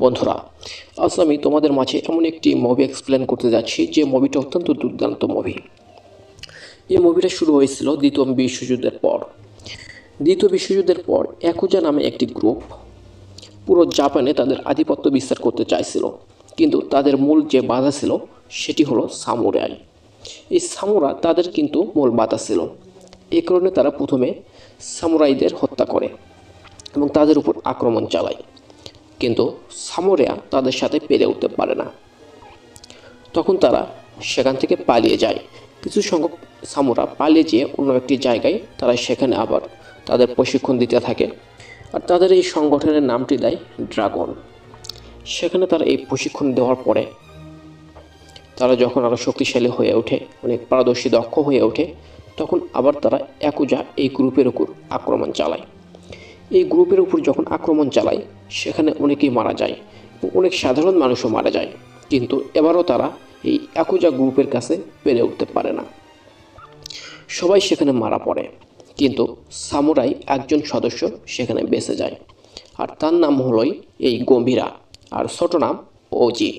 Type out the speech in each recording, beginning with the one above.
বন্ধুরা, আজ আমি তোমাদের মাঝে এমন একটি মুভি এক্সপ্লেন করতে যাচ্ছি যে মুভিটা অত্যন্ত দুর্দান্ত মুভি। এই মুভিটা শুরু হয়েছিল দ্বিতীয় বিশ্বযুদ্ধের পর। দ্বিতীয় বিশ্বযুদ্ধের পর ইয়াকুজা নামে একটি গ্রুপ পুরো জাপানে তাদের আধিপত্য বিস্তার করতে চাইছিল, কিন্তু তাদের মূল যে বাধা ছিল সেটি হলো সামুরাই। এই সামুরা তাদের কিন্তু মূল বাধা ছিল। এই কারণে তারা প্রথমে সামুরাইদের হত্যা করে এবং তাদের উপর আক্রমণ চালায়, কিন্তু সামুরাইরা তাদের সাথে পেরে উঠতে পারে না। তখন তারা সেখান থেকে পালিয়ে যায়। কিছু সংখ্যক সামুরা পালিয়ে যেয়ে অন্য একটি জায়গায় তারা সেখানে আবার তাদের প্রশিক্ষণ দিতে থাকে, আর তাদের এই সংগঠনের নামটি দেয় ড্রাগন। সেখানে তারা এই প্রশিক্ষণ দেওয়ার পরে তারা যখন আরও শক্তিশালী হয়ে ওঠে, অনেক পারদর্শী দক্ষ হয়ে ওঠে, তখন আবার তারা ইয়াকুজা এই গ্রুপের উপর আক্রমণ চালায়। এই গ্রুপের উপর যখন আক্রমণ চালায় সেখানে অনেকেই মারা যায় এবং অনেক সাধারণ মানুষও মারা যায়, কিন্তু এবারও তারা এই ইয়াকুজা গ্রুপের কাছে পেরে উঠতে পারে না। সবাই সেখানে মারা পড়ে, কিন্তু সামুরাই একজন সদস্য সেখানে বেঁচে যায়, আর তার নাম হলোই এই গম্ভীরা, আর ছোট নাম ওজি।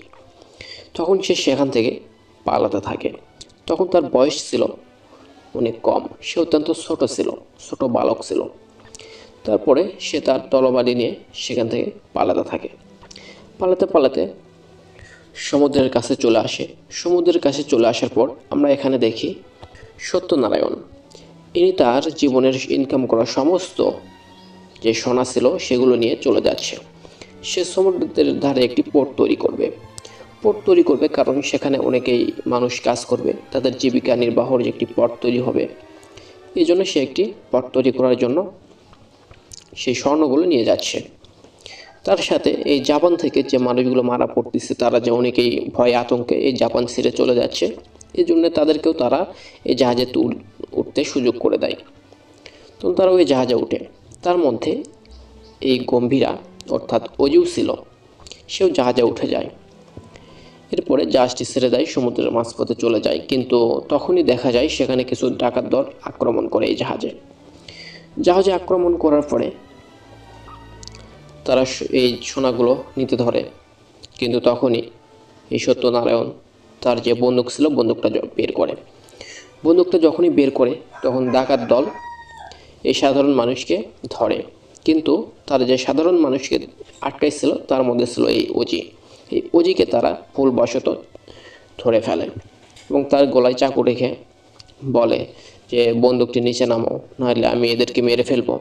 তখন সে সেখান থেকে পালাতে থাকে। তখন তার বয়স ছিল অনেক কম, সে অত্যন্ত ছোট ছিল, ছোট বালক ছিল। তারপরে সে তার তরবারি নিয়ে সেখান থেকে পালাতে থাকে। পালাতে পালাতে সমুদ্রের কাছে চলে আসে। সমুদ্রের কাছে চলে আসার পর আমরা এখানে দেখি সত্যনারায়ণ। ইনি তার জীবনের ইনকাম করা সমস্ত যে সোনা ছিল সেগুলো নিয়ে চলে যাচ্ছে। সে সমুদ্রের ধারে একটি পোর্ট তৈরি করবে। পোর্ট তৈরি করবে কারণ সেখানে অনেকেই মানুষ কাজ করবে, তাদের জীবিকা নির্বাহের যে একটি পথ তৈরি হবে। এই জন্য সে একটি পথ তৈরি করার জন্য সেই স্বর্ণগুলো নিয়ে যাচ্ছে। তার সাথে এই জাপান থেকে যে মানুষগুলো মারা পড়তেছে, তারা যে অনেকেই ভয় আতঙ্কে এই জাপান ছেড়ে চলে যাচ্ছে, এই জন্য তাদেরকেও তারা এই জাহাজে উঠতে সুযোগ করে দেয়। তখন তারা ওই জাহাজে উঠে। তার মধ্যে এই গম্ভীরা অর্থাৎ অজু ছিল, সেও জাহাজে উঠে যায়। এরপরে জাহাজটি ছেড়ে দেয়, সমুদ্রের মাঝপথে চলে যায়, কিন্তু তখনই দেখা যায় সেখানে কিছু ডাকাত দল আক্রমণ করে এই জাহাজে আক্রমণ করার পরে তারা এই সোনাগুলো নিতে ধরে। কিন্তু তখনই এই সত্যনারায়ণ তার যে বন্দুক ছিল বন্দুকটা বের করে। বন্দুকটা যখনই বের করে তখন ডাকাত দল এই সাধারণ মানুষকে ধরে, কিন্তু তার যে সাধারণ মানুষকে আটকাইছিল তার মধ্যে ছিল এই ওজি। এই ওজিকে তারা ভুলবশত ধরে ফেলে এবং তার গলায় চাকু রেখে বলে যে বন্দুকটি নিচে নামাও, নাহলে আমি এদেরকে মেরে ফেলবো।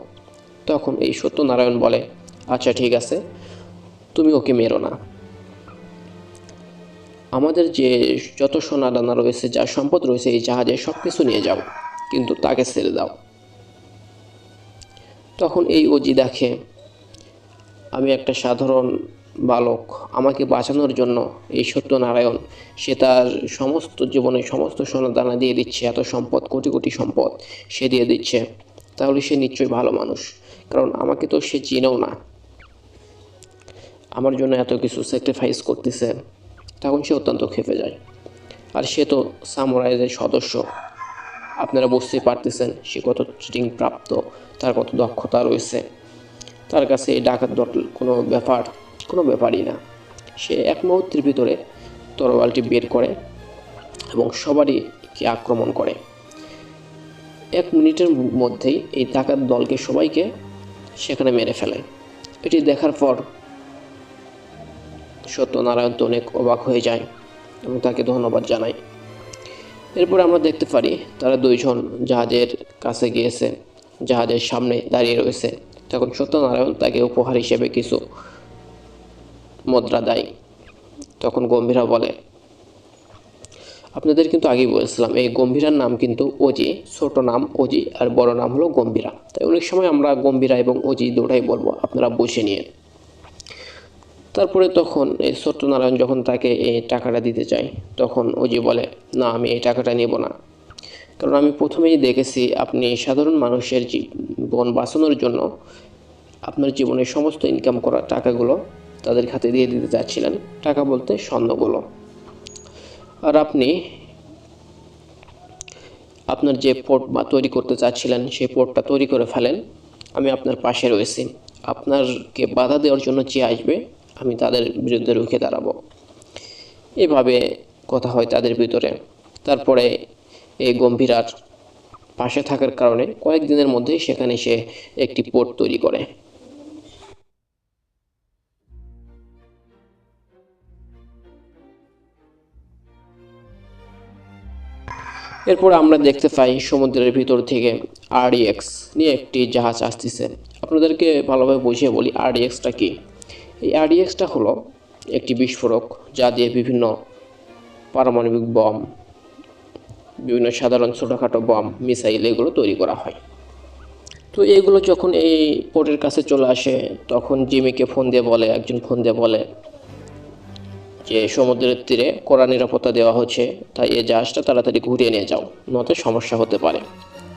তখন এই সত্যনারায়ণ বলে, আচ্ছা ঠিক আছে, তুমি ওকে মেরো না, আমাদের যে যত সোনা দানা রয়েছে, যা সম্পদ রয়েছে এই জাহাজে সব কিছু নিয়ে যাও, কিন্তু তাকে ছেড়ে দাও। তখন এই ওজি দেখে আমি একটা সাধারণ বালক, আমাকে বাঁচানোর জন্য এই সত্যনারায়ণ সে তার সমস্ত জীবনে সমস্ত সোনা দানা দিয়ে দিচ্ছে, এত সম্পদ, কোটি কোটি সম্পদ সে দিয়ে দিচ্ছে, তাহলে সে নিশ্চয়ই ভালো মানুষ, কারণ আমাকে তো সে চিনেও না, আমার জন্য এত কিছু স্যাক্রিফাইস করতেছে। তখন সে অত্যন্ত ক্ষেপে যায়। আর সে তো সামুরাইদের সদস্য, আপনারা বুঝতেই পারতেছেন সে কত ট্রেনিং প্রাপ্ত, তার কত দক্ষতা রয়েছে। তার কাছে এই ডাকাত দল কোনো ব্যাপারই না। সে এক মুহূর্তের ভিতরে তরোয়ালটি বের করে এবং সবারইকে আক্রমণ করে। 1 মিনিটের মধ্যেই এই ডাকাত দলকে সবাইকে সেখানে মেরে ফেলে। এটি দেখার পর সত্যনারায়ণ তো অনেক অবাক হয়ে যায় এবং তাকে ধন্যবাদ জানায়। এরপর আমরা দেখতে পারি তারা দুইজন জাহাজের কাছে গিয়েছে, জাহাজের সামনে দাঁড়িয়ে রয়েছে। তখন সত্যনারায়ণ তাকে উপহার হিসেবে কিছু মুদ্রা দেয়। তখন গম্ভীরা বলে, আপনাদের কিন্তু আগেই বলেছিলাম এই গম্ভীরার নাম কিন্তু অজি, ছোট নাম অজি আর বড় নাম হলো গম্ভীরা, তাই অনেক সময় আমরা গম্ভীরা এবং অজি দুটাই বলবো, আপনারা বুঝে নিয়ে। তারপরে তখন এই সত্যনারায়ণ যখন তাকে এই টাকাটা দিতে চায়, তখন অজি বলে, না আমি এই টাকাটা নেব না, কারণ আমি প্রথমেই দেখেছি আপনি সাধারণ মানুষের জীবন বাঁচানোর জন্য আপনার জীবনের সমস্ত ইনকাম করা টাকাগুলো তাদের খাতে দিয়ে দিতে চাচ্ছিলেন, টাকা বলতে স্বর্ণগুলো। আর আপনি আপনার যে পোর্ট তৈরি করতে চাচ্ছিলেন সেই পোর্টটা তৈরি করে ফেলেন, আমি আপনার পাশে রয়েছি। আপনাকে বাধা দেওয়ার জন্য যে আসবে আমি তাদের বিরুদ্ধে রুখে দাঁড়াবো। এভাবে কথা হয় তাদের ভিতরে। তারপরে এই গম্ভীরার পাশে থাকার কারণে কয়েকদিনের মধ্যেই সেখানে সে একটি পোর্ট তৈরি করে। এরপর আমরা দেখতে পাই সমুদ্রের ভিতর থেকে আরডিএক্স নিয়ে একটি জাহাজ আসতেছে। আপনাদেরকে ভালোভাবে বুঝিয়ে বলি আরডিএক্সটা কি। এই আরডিএক্সটা হলো একটি বিস্ফোরক, যা দিয়ে বিভিন্ন পারমাণবিক বম, বিভিন্ন সাধারণ ছোটোখাটো বম, মিসাইল এগুলো তৈরি করা হয়। তো এগুলো যখন এই পোর্টের কাছে চলে আসে, তখন জিমিকে একজন ফোন দিয়ে বলে যে সমুদ্রের তীরে কড়া নিরাপত্তা দেওয়া হচ্ছে, তাই এই জাহাজটা তাড়াতাড়ি ঘুরিয়ে নিয়ে যাও, নয়তো সমস্যা হতে পারে।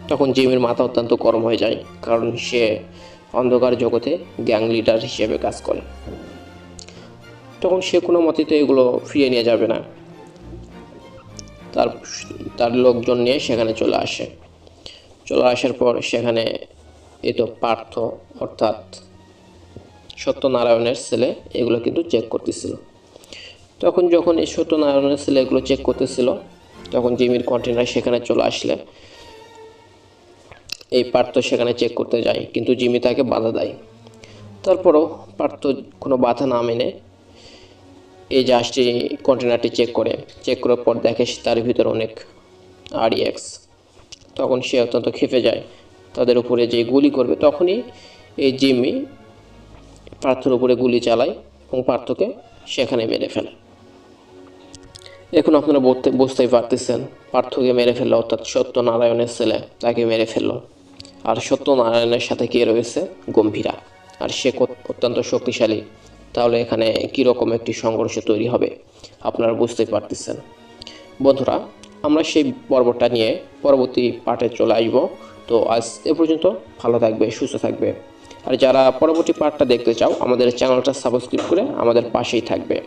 তখন জিমির মাথা অত্যন্ত গরম হয়ে যায়, কারণ সে অন্ধকার জগতে গ্যাং লিডার হিসেবে কাজ করে। তখন সে কোনো মতেই তো এগুলো ফিরিয়ে নিয়ে যাবে না। তার তার লোকজন নিয়ে সেখানে চলে আসার পর সেখানে পার্থ, অর্থাৎ সত্যনারায়ণের ছেলে, এগুলো কিন্তু চেক করতেছিল। যখন এই সত্যনারায়ণের ছেলে এগুলো চেক করতেছিল, তখন জিমির কন্টেনার সেখানে চলে আসলে এই পার্থ সেখানে চেক করতে যায়, কিন্তু জিমি তাকে বাধা দেয়। তারপরও পার্থ কোনো বাধা না মেনে এই জাহাজটি কন্টেনারটি চেক করার পর দেখে তার ভিতর অনেক আরডিএক্স। তখন সে অত্যন্ত ক্ষেপে যায়, তাদের উপরে যে গুলি করবে, তখনই এই জিমি পার্থর উপরে গুলি চালায় এবং পার্থকে সেখানে মেরে ফেলে। এখন আপনারা বুঝতেই পারতেছেন, পার্থকে মেরে ফেললো, অর্থাৎ সত্যনারায়ণের ছেলে তাকে মেরে ফেললো। আর সত্যনারায়ণের সাথে কে রয়েছে? গম্ভীরা। আর সে অত্যন্ত শক্তিশালী। তাহলে এখানে কীরকম একটি সংঘর্ষ তৈরি হবে আপনারা বুঝতেই পারতেছেন। বন্ধুরা, আমরা সেই পর্বটা নিয়ে পরবর্তী পার্টে চলে আসব। তো আজ এ পর্যন্ত। ভালো থাকবে, সুস্থ থাকবে। আর যারা পরবর্তী পার্টটা দেখতে চাও, আমাদের চ্যানেলটা সাবস্ক্রাইব করে আমাদের পাশেই থাকবে।